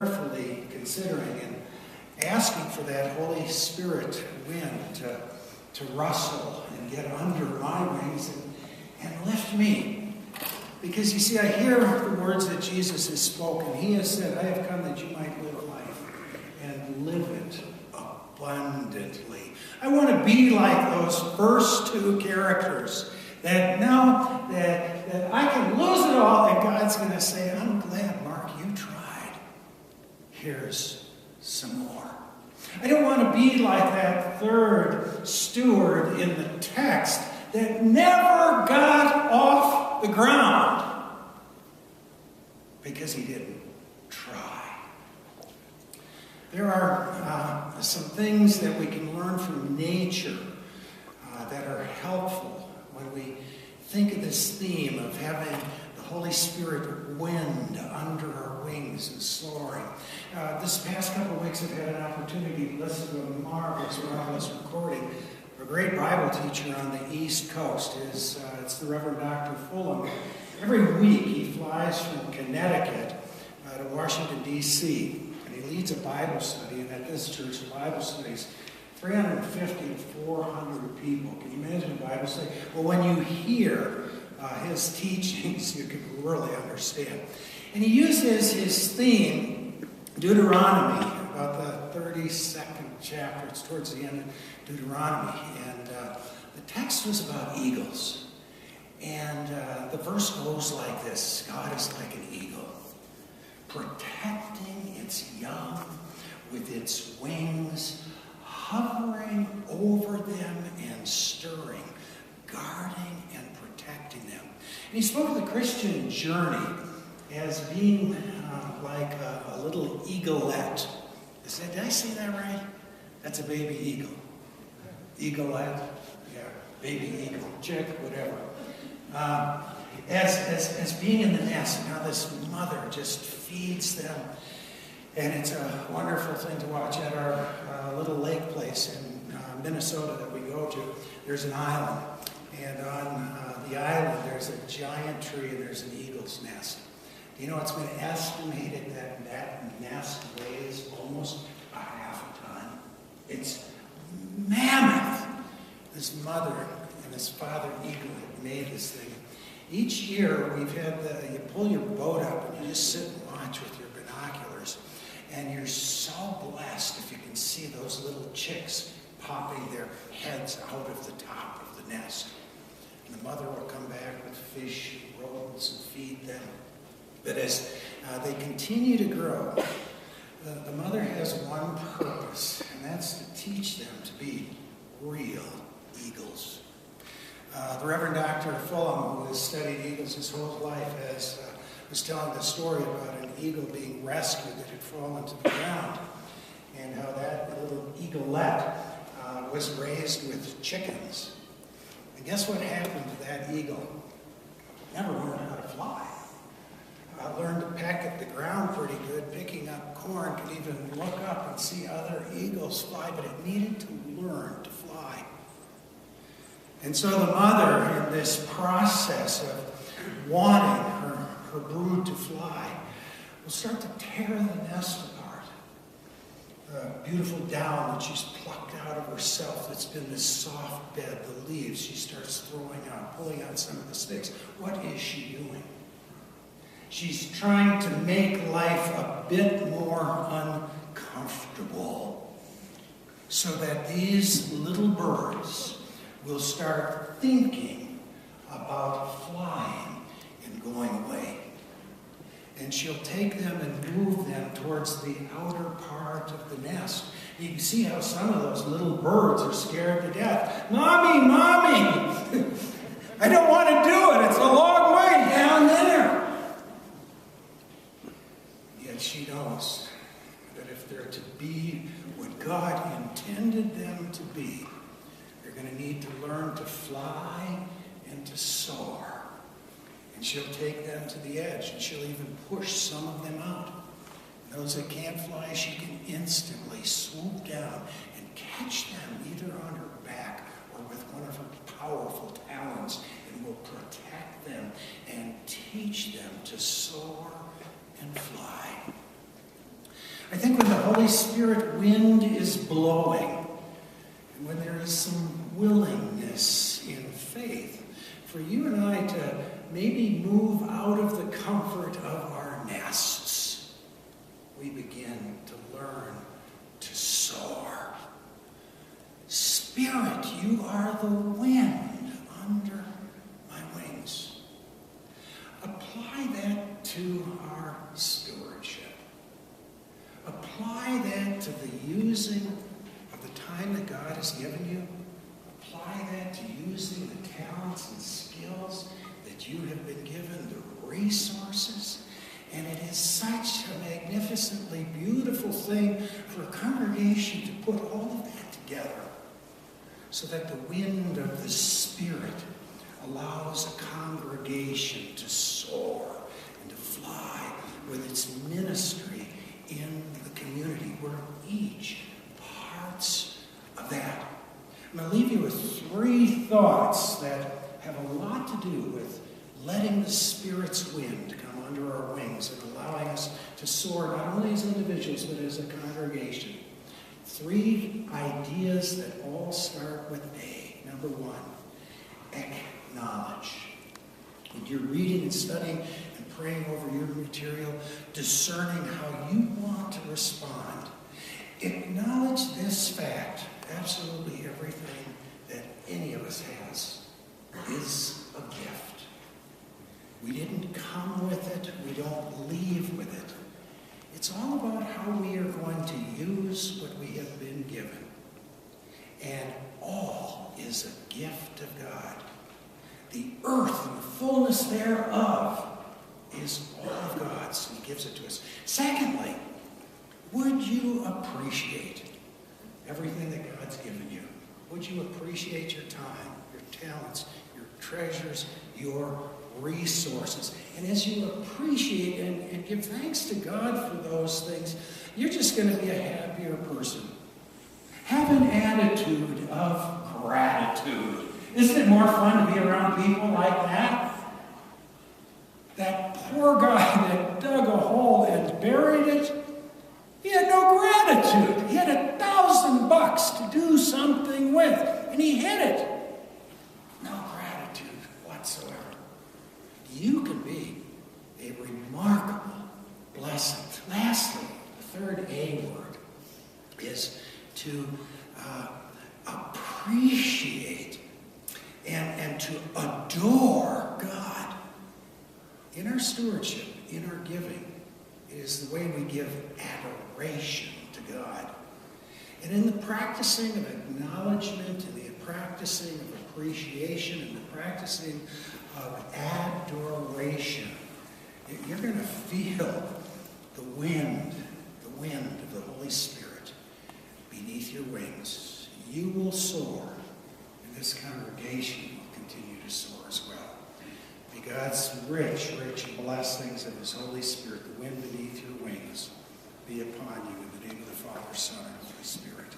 prayerfully considering and asking for that Holy Spirit wind to rustle and get under my wings and lift me. Because you see, I hear the words that Jesus has spoken. He has said, I have come that you might live life and live it abundantly. I want to be like those first two characters that know that I can lose it all and God's going to say, I'm glad, Mark, you tried. Here's some more. I don't want to be like that third steward in the text that never got off the ground because he didn't try. There are some things that we can learn from nature that are helpful when we think of this theme of having the Holy Spirit wind under our wings and soaring. This past couple of weeks I've had an opportunity to listen to a marvelous recording of a great Bible teacher on the East Coast. It's the Reverend Dr. Fulham. Every week he flies from Connecticut to Washington, D.C., and he leads a Bible study, and at this church, the Bible studies 350 to 400 people. Can you imagine a Bible study? Well, when you hear his teachings, you can really understand. And he uses his theme, Deuteronomy, about the 32nd chapter. It's towards the end of Deuteronomy. And the text was about eagles. And the verse goes like this. God is like an eagle, protecting its young with its wings, hovering over them and stirring, guarding and protecting them. And he spoke of the Christian journey as being like a little eaglet. Did I say that right? That's a baby eagle. Eaglet? Yeah, baby eagle, chick, whatever. As being in the nest. Now this mother just feeds them. And it's a wonderful thing to watch at our little lake place in Minnesota that we go to. There's an island. And on the island, there's a giant tree and there's an eagle's nest. You know, it's been estimated that that nest weighs almost a half a ton. It's mammoth. This mother and this father eagle have made this thing. Each year, we've had you pull your boat up and you just sit and watch with your binoculars. And you're so blessed if you can see those little chicks popping their heads out of the top of the nest. And the mother will come back with fish and rodents and feed them. But as they continue to grow, the mother has one purpose, and that's to teach them to be real eagles. The Reverend Dr. Fulham, who has studied eagles his whole life, was telling the story about an eagle being rescued that had fallen to the ground, and how that little eaglet was raised with chickens. And guess what happened to that eagle? Never learned how to fly. Learned to peck at the ground pretty good, picking up corn, could even look up and see other eagles fly, but it needed to learn to fly. And so the mother, in this process of wanting her brood to fly, will start to tear the nest apart. The beautiful down that she's plucked out of herself, that's been this soft bed, the leaves she starts throwing out, pulling out some of the sticks. What is she doing? She's trying to make life a bit more uncomfortable so that these little birds will start thinking about flying and going away. And she'll take them and move them towards the outer part of the nest. You can see how some of those little birds are scared to death. Mommy, Mommy! I don't want to do it. It's a long way down there. Yet she knows that if they're to be what God intended them to be, they're going to need to learn to fly and to soar. And she'll take them to the edge, and she'll even push some of them out. And those that can't fly, she can instantly swoop down and catch them either on her back or with one of her powerful talons, and will protect them and teach them to soar and fly. Holy Spirit wind is blowing, and when there is some willingness in faith for you and I to maybe move out of the comfort of our nests, we begin to learn to soar. Spirit, you are the wind under my wings. Apply that to our stewardship. Apply that to the using of the time that God has given you. Apply that to using the talents and skills that you have been given, the resources. And it is such a magnificently beautiful thing for a congregation to put all of that together so that the wind of the Spirit allows a congregation to soar and to fly with its ministry in the community. We're each parts of that. I'm going to leave you with 3 thoughts that have a lot to do with letting the Spirit's wind come under our wings and allowing us to soar not only as individuals but as a congregation. 3 ideas that all start with A. Number 1, acknowledge. When you're reading and studying and praying over your material, discerning how you want to respond, acknowledge this fact. Absolutely everything that any of us has is a gift. We didn't come with it. We don't leave with it. It's all about how we are going to use what we have been given. And all is a gift of God. The earth and the fullness thereof is all of God's, and He gives it to us. Secondly, would you appreciate everything that God's given you? Would you appreciate your time, your talents, your treasures, your resources? And as you appreciate and give thanks to God for those things, you're just going to be a happier person. Have an attitude of gratitude. Isn't it more fun to be around people like that? That poor guy that dug a hole and buried it, he had no gratitude. He had $1,000 to do something with, and he hid it. No gratitude whatsoever. You can be a remarkable blessing. Lastly, the 3rd A word is to appreciate and to adore God. In our stewardship, in our giving, it is the way we give adoration to God. And in the practicing of acknowledgement, and the practicing of appreciation, and the practicing of adoration, you're going to feel the wind of the Holy Spirit beneath your wings. You will soar, and this congregation will continue to soar as well. May God's rich, rich blessings of His Holy Spirit, the wind beneath your wings, be upon you in the name of the Father, Son, and Holy Spirit.